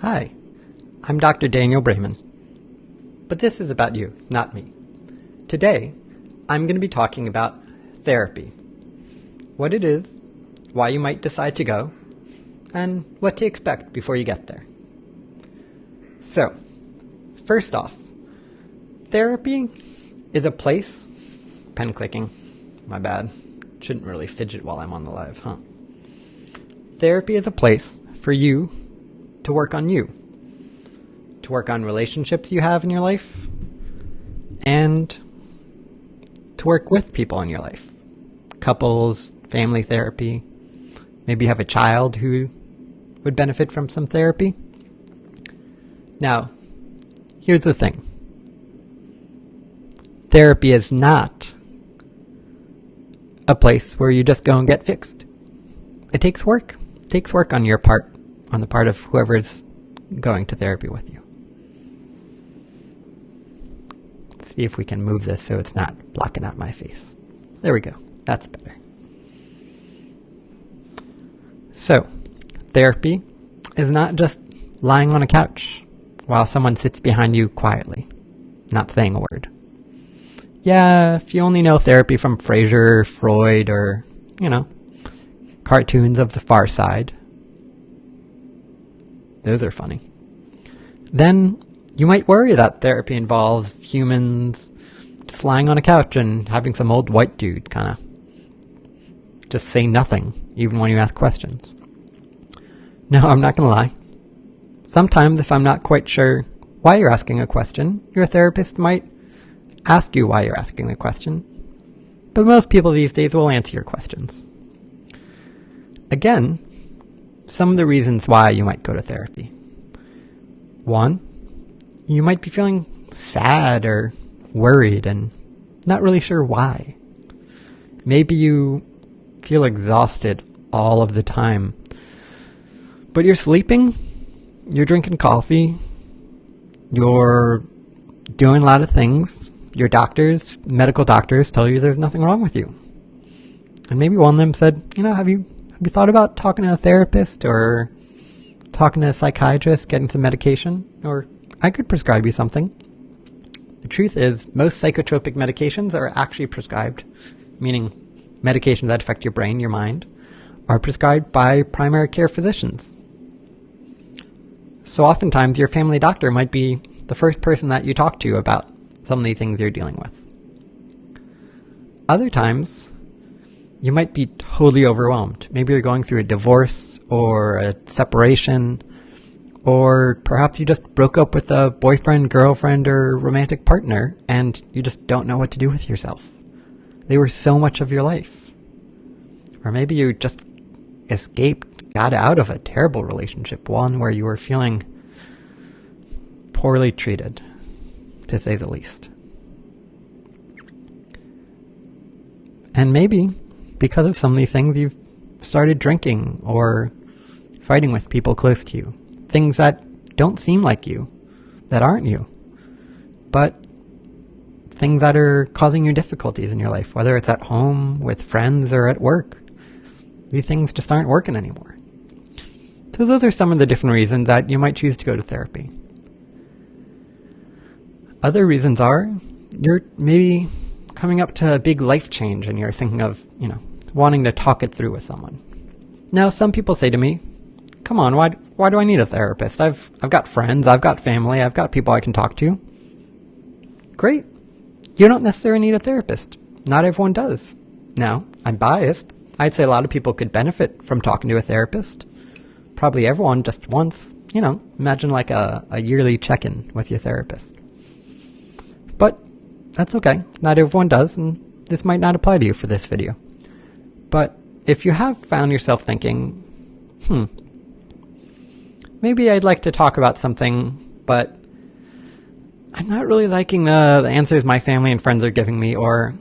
Hi, I'm Dr. Daniel Brayman, but this is about you, not me. Today, I'm going to be talking about therapy, what it is, why you might decide to go, and what to expect before you get there. So, first off, therapy is a place, pen clicking, my bad, shouldn't really fidget while I'm on the live, huh? Therapy is a place for you to work on you, to work on relationships you have in your life, and to work with people in your life. Couples, family therapy, maybe you have a child who would benefit from some therapy. Now, here's the thing. Therapy is not a place where you just go and get fixed. It takes work. It takes work on your part, on the part of whoever is going to therapy with you. Let's see if we can move this so it's not blocking out my face. There we go. That's better. So, therapy is not just lying on a couch while someone sits behind you quietly, not saying a word. Yeah, if you only know therapy from Frasier, Freud, or, cartoons of the Far Side, those are funny, then you might worry that therapy involves humans just lying on a couch and having some old white dude kind of just say nothing, even when you ask questions. No, I'm not going to lie. Sometimes, if I'm not quite sure why you're asking a question, your therapist might ask you why you're asking the question. But most people these days will answer your questions. Again, some of the reasons why you might go to therapy. One, you might be feeling sad or worried and not really sure why. Maybe you feel exhausted all of the time, but you're sleeping, you're drinking coffee, you're doing a lot of things. Your doctors, medical doctors, tell you there's nothing wrong with you. And maybe one of them said, have you thought about talking to a therapist or talking to a psychiatrist, getting some medication? Or I could prescribe you something. The truth is, most psychotropic medications are actually prescribed, meaning medications that affect your brain, your mind, are prescribed by primary care physicians. So oftentimes your family doctor might be the first person that you talk to about some of the things you're dealing with. Other times, you might be totally overwhelmed. Maybe you're going through a divorce or a separation, or perhaps you just broke up with a boyfriend, girlfriend, or romantic partner, and you just don't know what to do with yourself. They were so much of your life. Or maybe you just got out of a terrible relationship, one where you were feeling poorly treated, to say the least. And maybe because of some of these things, you've started drinking or fighting with people close to you. Things that don't seem like you, that aren't you, but things that are causing you difficulties in your life, whether it's at home, with friends, or at work. These things just aren't working anymore. So those are some of the different reasons that you might choose to go to therapy. Other reasons are you're maybe coming up to a big life change and you're thinking of, wanting to talk it through with someone. Now, some people say to me, come on, why do I need a therapist? I've got friends, I've got family, I've got people I can talk to. Great. You don't necessarily need a therapist. Not everyone does. Now, I'm biased. I'd say a lot of people could benefit from talking to a therapist. Probably everyone just once, imagine like a yearly check-in with your therapist. But that's okay. Not everyone does, and this might not apply to you for this video. But if you have found yourself thinking, maybe I'd like to talk about something, but I'm not really liking the answers my family and friends are giving me, or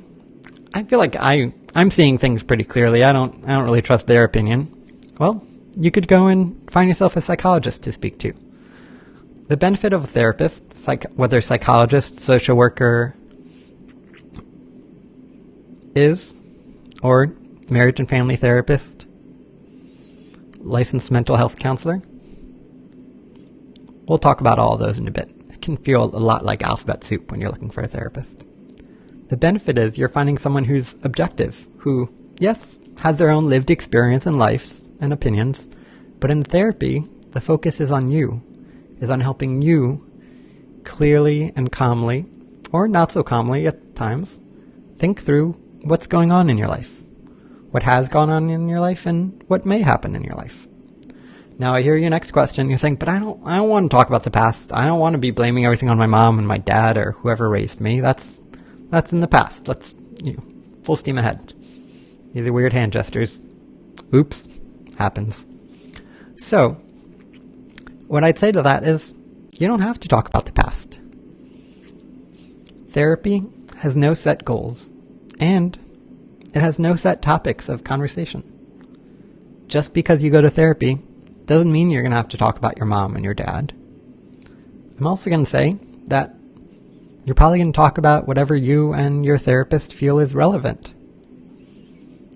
I feel like I'm seeing things pretty clearly. I don't really trust their opinion. Well, you could go and find yourself a psychologist to speak to. The benefit of a therapist, whether psychologist, social worker, or marriage and family therapist, licensed mental health counselor, We'll talk about all of those in a bit. It can feel a lot like alphabet soup when you're looking for a therapist. The benefit is you're finding someone who's objective, who, yes, has their own lived experience in life and opinions, but in therapy, the focus is on you, is on helping you clearly and calmly, or not so calmly at times, think through what's going on in your life, what has gone on in your life, and what may happen in your life. Now I hear your next question. You're saying, but I don't want to talk about the past. I don't want to be blaming everything on my mom and my dad or whoever raised me. That's in the past. Let's, full steam ahead. These are weird hand gestures. Oops. Happens. So, what I'd say to that is, you don't have to talk about the past. Therapy has no set goals, and it has no set topics of conversation. Just because you go to therapy doesn't mean you're going to have to talk about your mom and your dad. I'm also going to say that you're probably going to talk about whatever you and your therapist feel is relevant.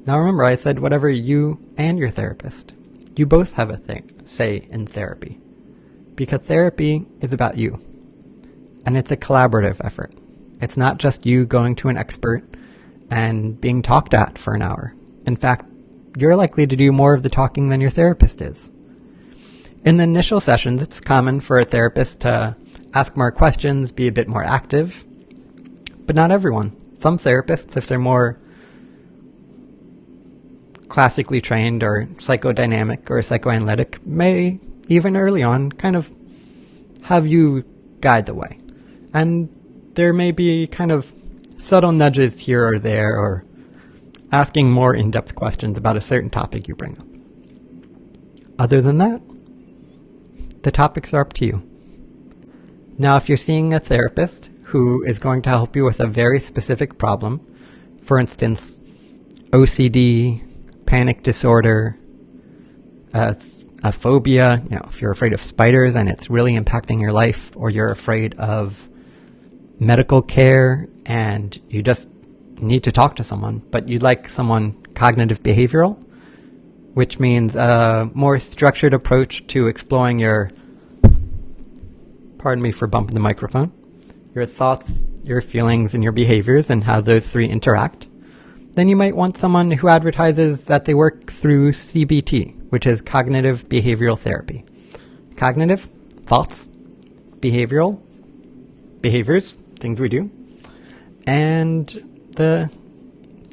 Now remember, I said whatever you and your therapist. You both have a say in therapy. Because therapy is about you. And it's a collaborative effort. It's not just you going to an expert and being talked at for an hour. In fact, you're likely to do more of the talking than your therapist is. In the initial sessions, it's common for a therapist to ask more questions, be a bit more active, but not everyone. Some therapists, if they're more classically trained or psychodynamic or psychoanalytic, may, even early on, kind of have you guide the way. And there may be kind of subtle nudges here or there, or asking more in-depth questions about a certain topic you bring up. Other than that, the topics are up to you. Now, if you're seeing a therapist who is going to help you with a very specific problem, for instance, OCD, panic disorder, a phobia, if you're afraid of spiders and it's really impacting your life, or you're afraid of medical care and you just need to talk to someone, but you'd like someone cognitive behavioral, which means a more structured approach to exploring your, pardon me for bumping the microphone, your thoughts, your feelings, and your behaviors and how those three interact. Then you might want someone who advertises that they work through CBT, which is cognitive behavioral therapy. Cognitive, thoughts, behavioral, behaviors, things we do, and the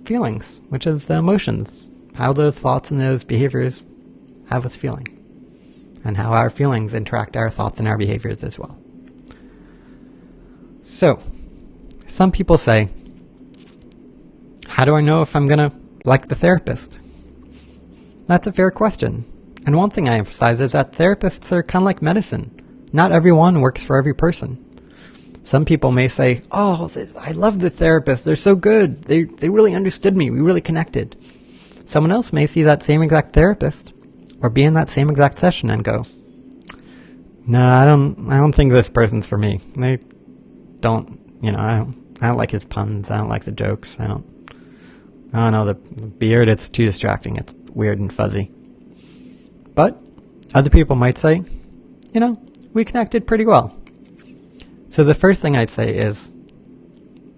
feelings, which is the emotions, how those thoughts and those behaviors have us feeling, and how our feelings interact our thoughts and our behaviors as well. So, some people say, how do I know if I'm going to like the therapist? That's a fair question. And one thing I emphasize is that therapists are kind of like medicine. Not everyone works for every person. Some people may say, I love the therapist. They're so good. They really understood me. We really connected. Someone else may see that same exact therapist or be in that same exact session and go, no, I don't think this person's for me. They don't, I don't like his puns. I don't like the jokes. I don't know, the beard, it's too distracting. It's weird and fuzzy. But other people might say, we connected pretty well. So the first thing I'd say is,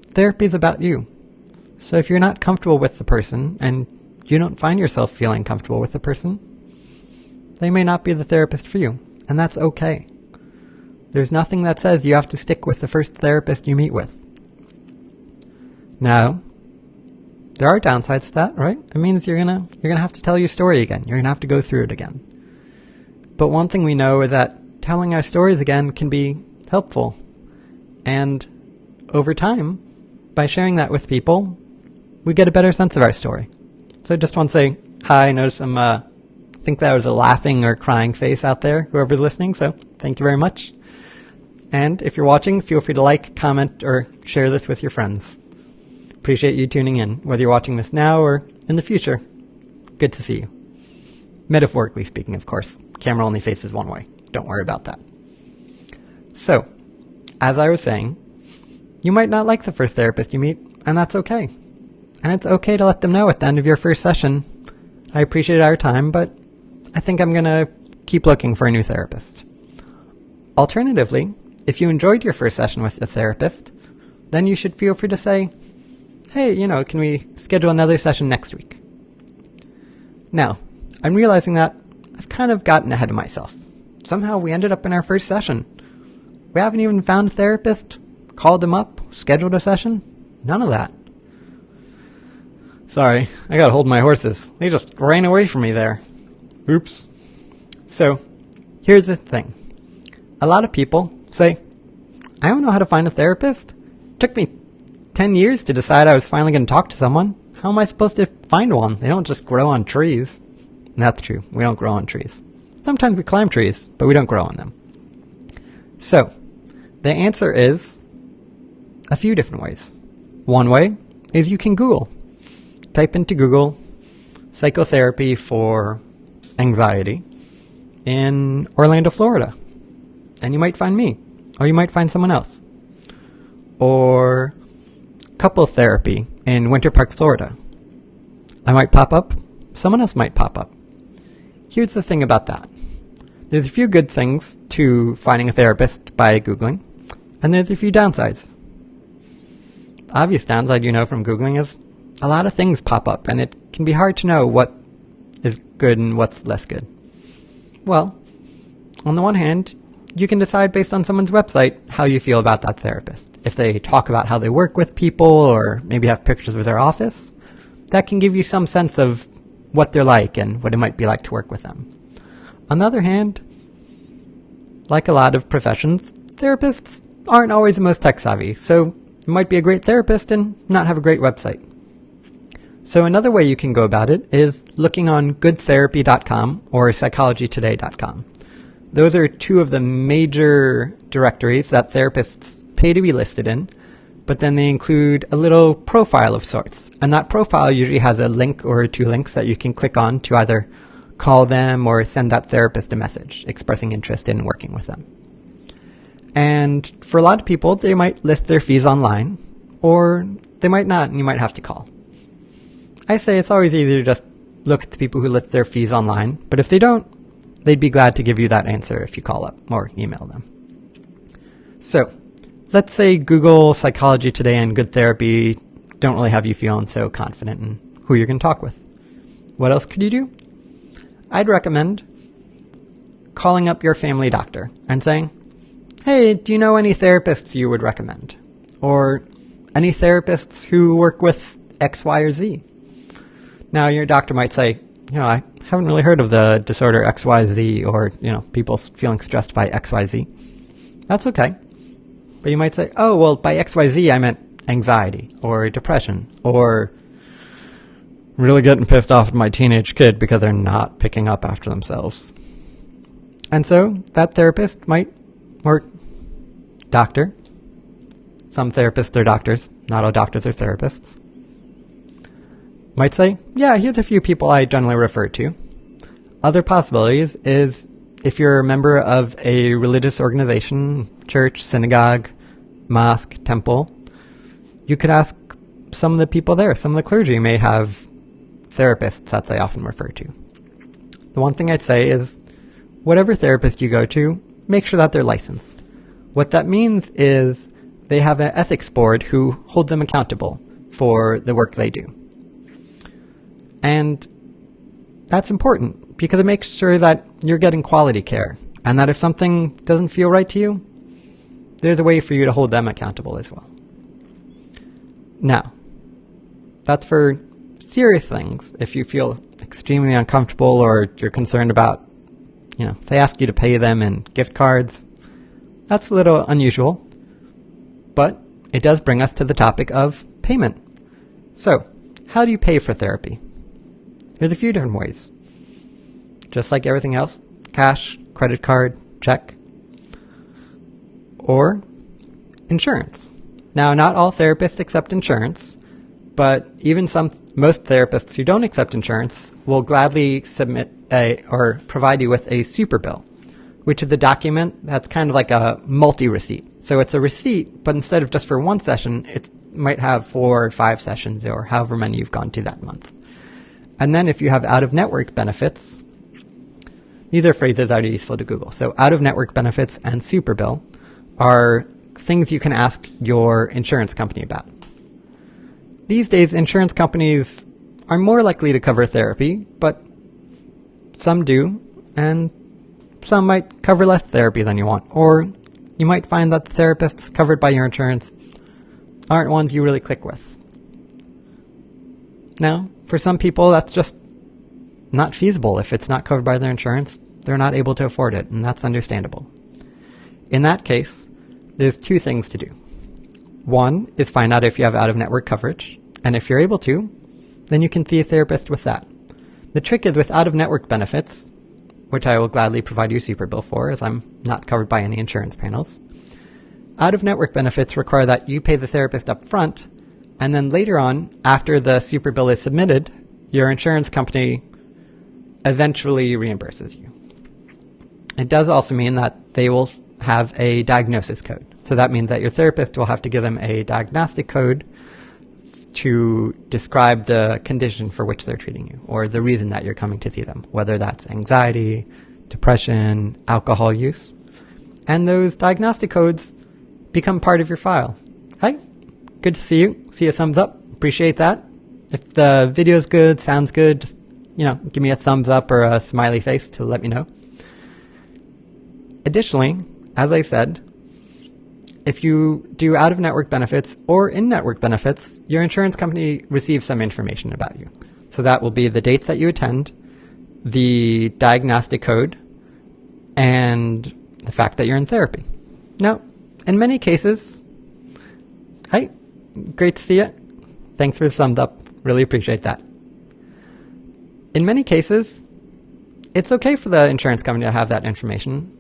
therapy is about you. So if you're not comfortable with the person and you don't find yourself feeling comfortable with the person, they may not be the therapist for you. And that's okay. There's nothing that says you have to stick with the first therapist you meet with. Now, there are downsides to that, right? It means you're gonna have to tell your story again. You're gonna have to go through it again. But one thing we know is that telling our stories again can be helpful. And over time, by sharing that with people, we get a better sense of our story. So I just want to say hi. I notice I think that was a laughing or crying face out there, whoever's listening. So thank you very much. And if you're watching, feel free to like, comment, or share this with your friends. Appreciate you tuning in, whether you're watching this now or in the future. Good to see you. Metaphorically speaking, of course. Camera only faces one way. Don't worry about that. So, as I was saying, you might not like the first therapist you meet, and that's okay. And it's okay to let them know at the end of your first session, I appreciate our time, but I think I'm going to keep looking for a new therapist. Alternatively, if you enjoyed your first session with the therapist, then you should feel free to say, hey, can we schedule another session next week? Now, I'm realizing that I've kind of gotten ahead of myself. Somehow we ended up in our first session. We haven't even found a therapist, called them up, scheduled a session. None of that. Sorry, I gotta hold my horses. They just ran away from me there. Oops. So, here's the thing. A lot of people say, I don't know how to find a therapist. It took me 10 years to decide I was finally going to talk to someone. How am I supposed to find one? They don't just grow on trees. And that's true. We don't grow on trees. Sometimes we climb trees, but we don't grow on them. So, the answer is a few different ways. One way is you can Google. Type into Google psychotherapy for anxiety in Orlando, Florida. And you might find me. Or you might find someone else. Or couple therapy in Winter Park, Florida. I might pop up. Someone else might pop up. Here's the thing about that. There's a few good things to finding a therapist by Googling, and there's a few downsides. Obvious downside from Googling is a lot of things pop up, and it can be hard to know what is good and what's less good. Well, on the one hand, you can decide based on someone's website how you feel about that therapist. If they talk about how they work with people or maybe have pictures of their office, that can give you some sense of what they're like and what it might be like to work with them. On the other hand, like a lot of professions, therapists aren't always the most tech savvy, so you might be a great therapist and not have a great website. So another way you can go about it is looking on goodtherapy.com or psychologytoday.com. Those are two of the major directories that therapists pay to be listed in, but then they include a little profile of sorts. And that profile usually has a link or two links that you can click on to either call them or send that therapist a message expressing interest in working with them. And for a lot of people, they might list their fees online, or they might not, and you might have to call. I say it's always easier to just look at the people who list their fees online, but if they don't, they'd be glad to give you that answer if you call up or email them. So, let's say Google Psychology Today and Good Therapy don't really have you feeling so confident in who you're going to talk with. What else could you do? I'd recommend calling up your family doctor and saying, hey, do you know any therapists you would recommend? Or any therapists who work with X, Y, or Z? Now, your doctor might say, I haven't really heard of the disorder XYZ or, people feeling stressed by XYZ. That's okay. But you might say, oh, well, by XYZ, I meant anxiety or depression or really getting pissed off at my teenage kid because they're not picking up after themselves. And so that therapist might, or doctor, some therapists are doctors, not all doctors are therapists, might say, yeah, here's a few people I generally refer to. Other possibilities is if you're a member of a religious organization, church, synagogue, mosque, temple, you could ask some of the people there. Some of the clergy may have therapists that they often refer to. The one thing I'd say is whatever therapist you go to, make sure that they're licensed. What that means is they have an ethics board who holds them accountable for the work they do. And that's important because it makes sure that you're getting quality care and that if something doesn't feel right to you, there's a way for you to hold them accountable as well. Now, that's for serious things. If you feel extremely uncomfortable or you're concerned about, if they ask you to pay them in gift cards, that's a little unusual. But it does bring us to the topic of payment. So, how do you pay for therapy? There's a few different ways. Just like everything else, cash, credit card, check, or insurance. Now, not all therapists accept insurance, but even most therapists who don't accept insurance will gladly submit or provide you with a super bill, which is a document that's kind of like a multi-receipt. So it's a receipt, but instead of just for one session, it might have 4 or 5 sessions or however many you've gone to that month. And then if you have out-of-network benefits, These are phrases that are useful to Google. So out-of-network benefits and superbill are things you can ask your insurance company about. These days, insurance companies are more likely to cover therapy, but some do, and some might cover less therapy than you want. Or you might find that the therapists covered by your insurance aren't ones you really click with. Now, for some people, that's just not feasible. If it's not covered by their insurance, they're not able to afford it, and that's understandable. In that case, there's two things to do. One is find out if you have out-of-network coverage, and if you're able to, then you can see a therapist with that. The trick is with out-of-network benefits, which I will gladly provide you a superbill for, as I'm not covered by any insurance panels. Out-of-network benefits require that you pay the therapist up front, and then later on, after the superbill is submitted, your insurance company eventually reimburses you. It does also mean that they will have a diagnosis code. So that means that your therapist will have to give them a diagnostic code to describe the condition for which they're treating you, or the reason that you're coming to see them, whether that's anxiety, depression, alcohol use. And those diagnostic codes become part of your file. Hi, good to see you. See a thumbs up. Appreciate that. If the video's good, sounds good, just, give me a thumbs up or a smiley face to let me know. Additionally, as I said, if you do out-of-network benefits or in-network benefits, your insurance company receives some information about you. So that will be the dates that you attend, the diagnostic code, and the fact that you're in therapy. Now, in many cases, hi, great to see you. Thanks for the thumbs up. Really appreciate that. In many cases, it's okay for the insurance company to have that information,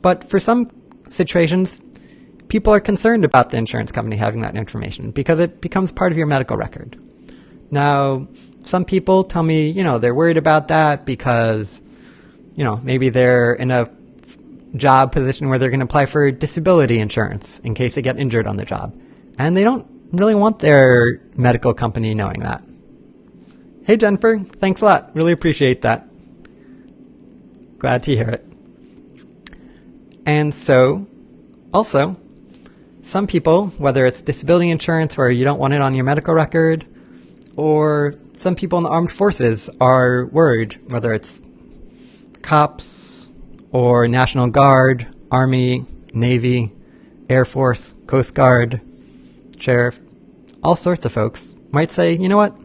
but for some situations, people are concerned about the insurance company having that information because it becomes part of your medical record. Now, some people tell me, they're worried about that because, maybe they're in a job position where they're going to apply for disability insurance in case they get injured on the job. And they don't really want their medical company knowing that. Hey, Jennifer, thanks a lot. Really appreciate that. Glad to hear it. And so, also, some people, whether it's disability insurance where you don't want it on your medical record, or some people in the armed forces are worried, whether it's cops or National Guard, Army, Navy, Air Force, Coast Guard, Sheriff, all sorts of folks might say, you know what?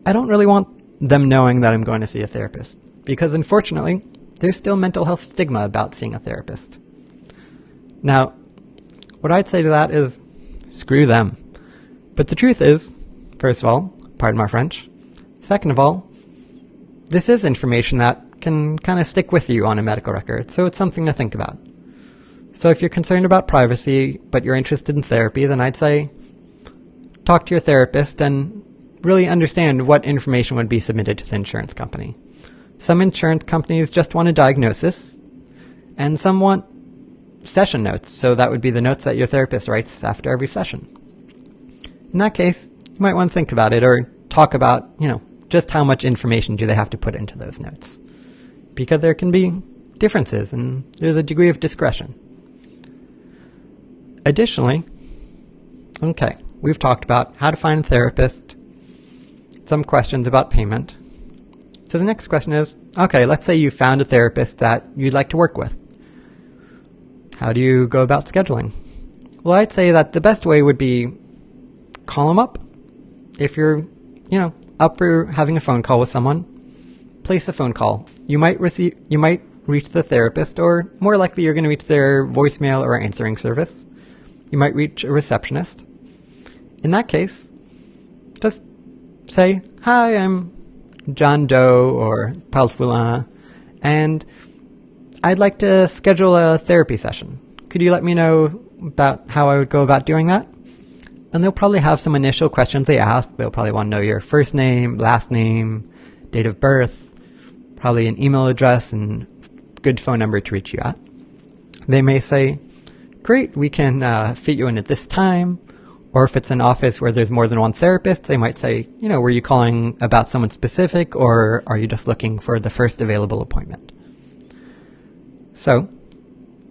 I don't really want them knowing that I'm going to see a therapist, because unfortunately, there's still mental health stigma about seeing a therapist. Now, what I'd say to that is, screw them. But the truth is, first of all, pardon my French, second of all, this is information that can kind of stick with you on a medical record, so it's something to think about. So if you're concerned about privacy, but you're interested in therapy, then I'd say, talk to your therapist and really understand what information would be submitted to the insurance company. Some insurance companies just want a diagnosis, and some want session notes, so that would be the notes that your therapist writes after every session. In that case, you might want to think about it or talk about, just how much information do they have to put into those notes. Because there can be differences and there's a degree of discretion. Additionally, we've talked about how to find a therapist, some questions about payment. So the next question is, let's say you found a therapist that you'd like to work with. How do you go about scheduling? Well, I'd say that the best way would be call them up. If you're, up for having a phone call with someone, place a phone call. You might reach the therapist, or more likely you're going to reach their voicemail or answering service. You might reach a receptionist. In that case, just say, hi, I'm John Doe or Paul Foulin, and I'd like to schedule a therapy session. Could you let me know about how I would go about doing that? And they'll probably have some initial questions they ask. They'll probably want to know your first name, last name, date of birth, probably an email address and good phone number to reach you at. They may say, great, we can fit you in at this time, Or if it's an office where there's more than one therapist, they might say, were you calling about someone specific, or are you just looking for the first available appointment? So,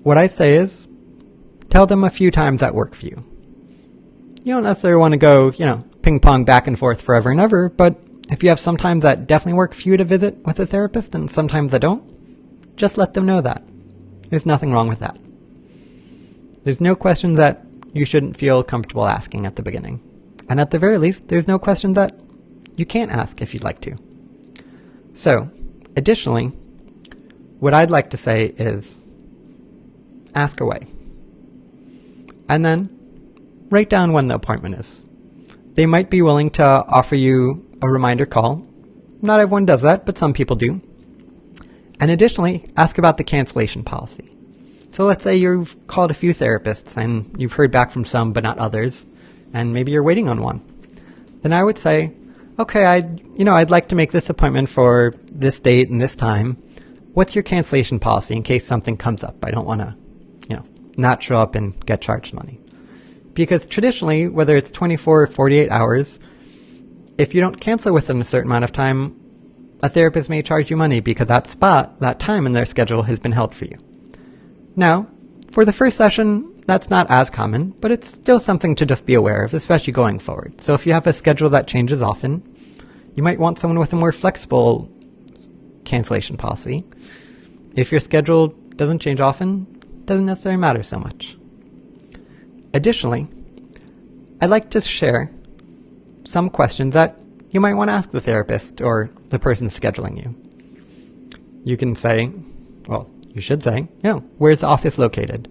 what I say is, tell them a few times that work for you. You don't necessarily want to go, ping pong back and forth forever and ever, but if you have some times that definitely work for you to visit with a therapist and sometimes that don't, just let them know that. There's nothing wrong with that. There's no question that you shouldn't feel comfortable asking at the beginning. And at the very least, there's no question that you can't ask if you'd like to. So, additionally, what I'd like to say is ask away. And then write down when the appointment is. They might be willing to offer you a reminder call. Not everyone does that, but some people do. And additionally, ask about the cancellation policy. So let's say you've called a few therapists and you've heard back from some but not others, and maybe you're waiting on one. Then I would say, okay, I'd like to make this appointment for this date and this time. What's your cancellation policy in case something comes up? I don't want to, not show up and get charged money. Because traditionally, whether it's 24 or 48 hours, if you don't cancel within a certain amount of time, a therapist may charge you money because that time in their schedule has been held for you. Now, for the first session, that's not as common, but it's still something to just be aware of, especially going forward. So if you have a schedule that changes often, you might want someone with a more flexible cancellation policy. If your schedule doesn't change often, it doesn't necessarily matter so much. Additionally, I'd like to share some questions that you might want to ask the therapist or the person scheduling you. You can say, you should say, where's the office located?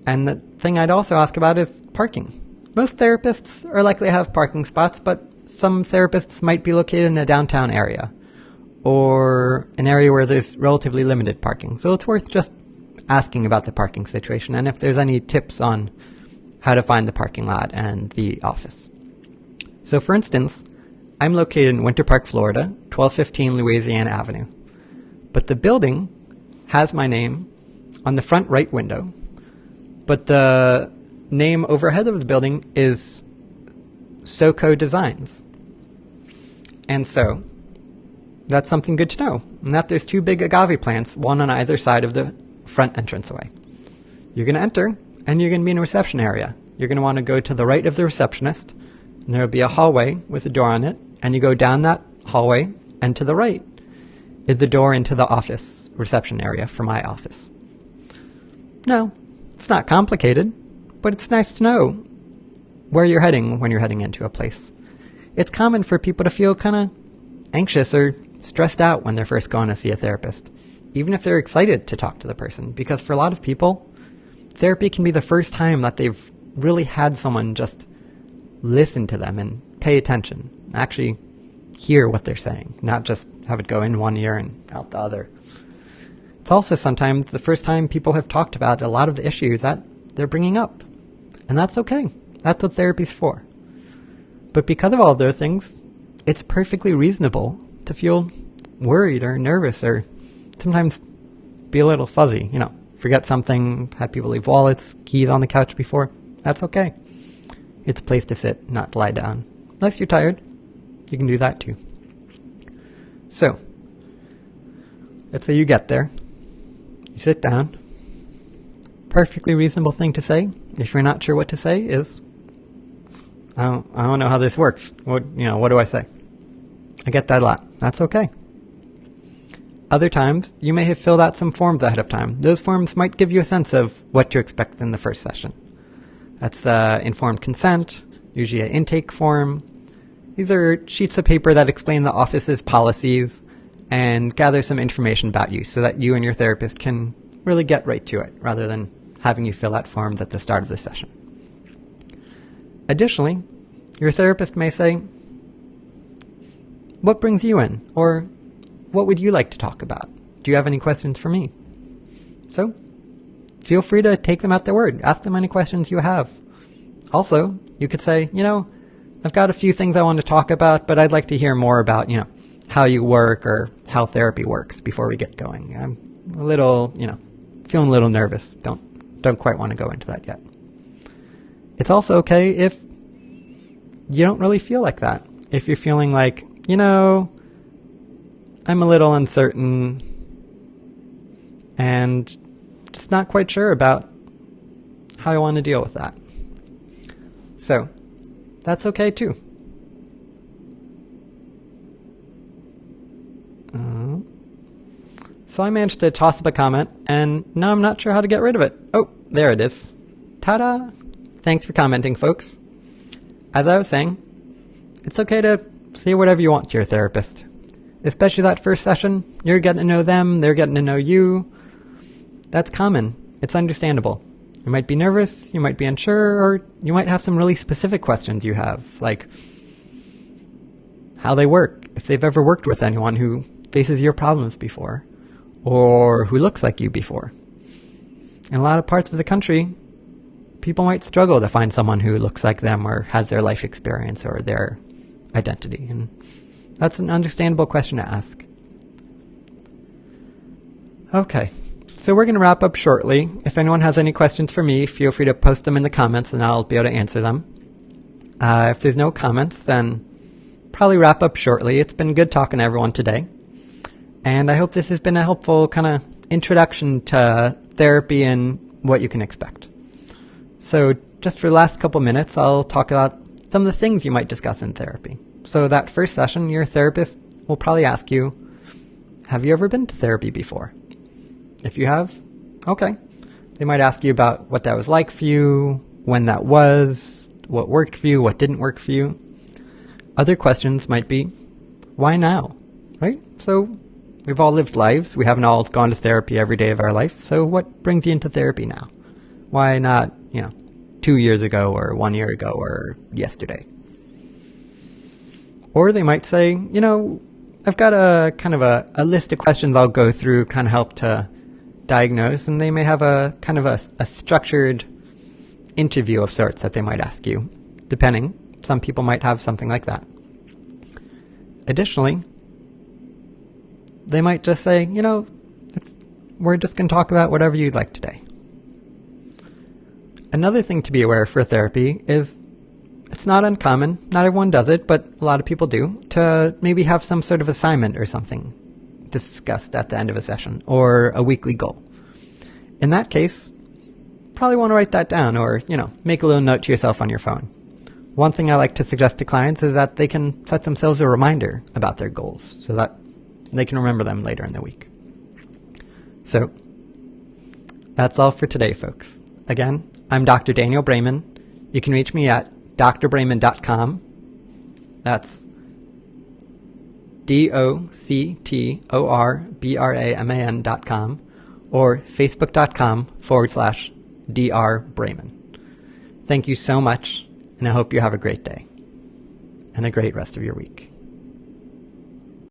And the thing I'd also ask about is parking. Most therapists are likely to have parking spots, but some therapists might be located in a downtown area or an area where there's relatively limited parking. So it's worth just asking about the parking situation and if there's any tips on how to find the parking lot and the office. So for instance, I'm located in Winter Park, Florida, 1215 Louisiana Avenue. But the building has my name on the front right window, but the name overhead of the building is SoCo Designs. And so that's something good to know, and that there's two big agave plants, one on either side of the front entranceway. You're going to enter, and you're going to be in a reception area. You're going to want to go to the right of the receptionist, and there will be a hallway with a door on it, and you go down that hallway, and to the right is the door into the office reception area for my office. No, it's not complicated, but it's nice to know where you're heading when you're heading into a place. It's common for people to feel kind of anxious or stressed out when they're first going to see a therapist, even if they're excited to talk to the person, because for a lot of people, therapy can be the first time that they've really had someone just listen to them and pay attention, actually hear what they're saying, not just have it go in one ear and out the other. It's also sometimes the first time people have talked about a lot of the issues that they're bringing up, and that's okay. That's what therapy's for. But because of all those things, it's perfectly reasonable to feel worried or nervous or sometimes be a little fuzzy, forget something, have people leave wallets, keys on the couch before. That's okay. It's a place to sit, not to lie down. Unless you're tired, you can do that too. So, let's say you get there, you sit down. Perfectly reasonable thing to say, if you're not sure what to say, is, I don't know how this works. What do I say? I get that a lot. That's okay. Other times, you may have filled out some forms ahead of time. Those forms might give you a sense of what to expect in the first session. That's informed consent, usually an intake form. These are sheets of paper that explain the office's policies and gather some information about you so that you and your therapist can really get right to it, rather than having you fill out forms at the start of the session. Additionally, your therapist may say, what brings you in? Or what would you like to talk about? Do you have any questions for me? So, feel free to take them at their word. Ask them any questions you have. Also, you could say, I've got a few things I want to talk about, but I'd like to hear more about, how you work or how therapy works before we get going. I'm a little, feeling a little nervous. Don't quite want to go into that yet. It's also okay if you don't really feel like that. If you're feeling like, I'm a little uncertain and just not quite sure about how I want to deal with that. So, that's okay too. So I managed to toss up a comment, and now I'm not sure how to get rid of it. Oh, there it is. Ta-da! Thanks for commenting, folks. As I was saying, it's okay to say whatever you want to your therapist. Especially that first session, you're getting to know them, they're getting to know you. That's common. It's understandable. You might be nervous, you might be unsure, or you might have some really specific questions you have, like how they work, if they've ever worked with anyone who faces your problems before, or who looks like you before. In a lot of parts of the country, people might struggle to find someone who looks like them or has their life experience or their identity, and that's an understandable question to ask. Okay, so we're going to wrap up shortly. If anyone has any questions for me, feel free to post them in the comments and I'll be able to answer them. If there's no comments, then probably wrap up shortly. It's been good talking to everyone today. And I hope this has been a helpful kind of introduction to therapy and what you can expect. So just for the last couple minutes, I'll talk about some of the things you might discuss in therapy. So that first session, your therapist will probably ask you, have you ever been to therapy before? If you have, okay. They might ask you about what that was like for you, when that was, what worked for you, what didn't work for you. Other questions might be, why now? Right? So we've all lived lives. We haven't all gone to therapy every day of our life. So what brings you into therapy now? Why not, 2 years ago or 1 year ago or yesterday? Or they might say, I've got a kind of a list of questions I'll go through, kind of help to diagnose, and they may have a kind of a structured interview of sorts that they might ask you, depending. Some people might have something like that. Additionally, they might just say, we're just going to talk about whatever you'd like today. Another thing to be aware for therapy is it's not uncommon, not everyone does it, but a lot of people do, to maybe have some sort of assignment or something discussed at the end of a session, or a weekly goal. In that case, probably want to write that down or, make a little note to yourself on your phone. One thing I like to suggest to clients is that they can set themselves a reminder about their goals so that they can remember them later in the week. So, that's all for today, folks. Again, I'm Dr. Daniel Brayman. You can reach me at drbrayman.com. That's DOCTORBRAMAN.com or facebook.com/drbrayman. Thank you so much, and I hope you have a great day and a great rest of your week.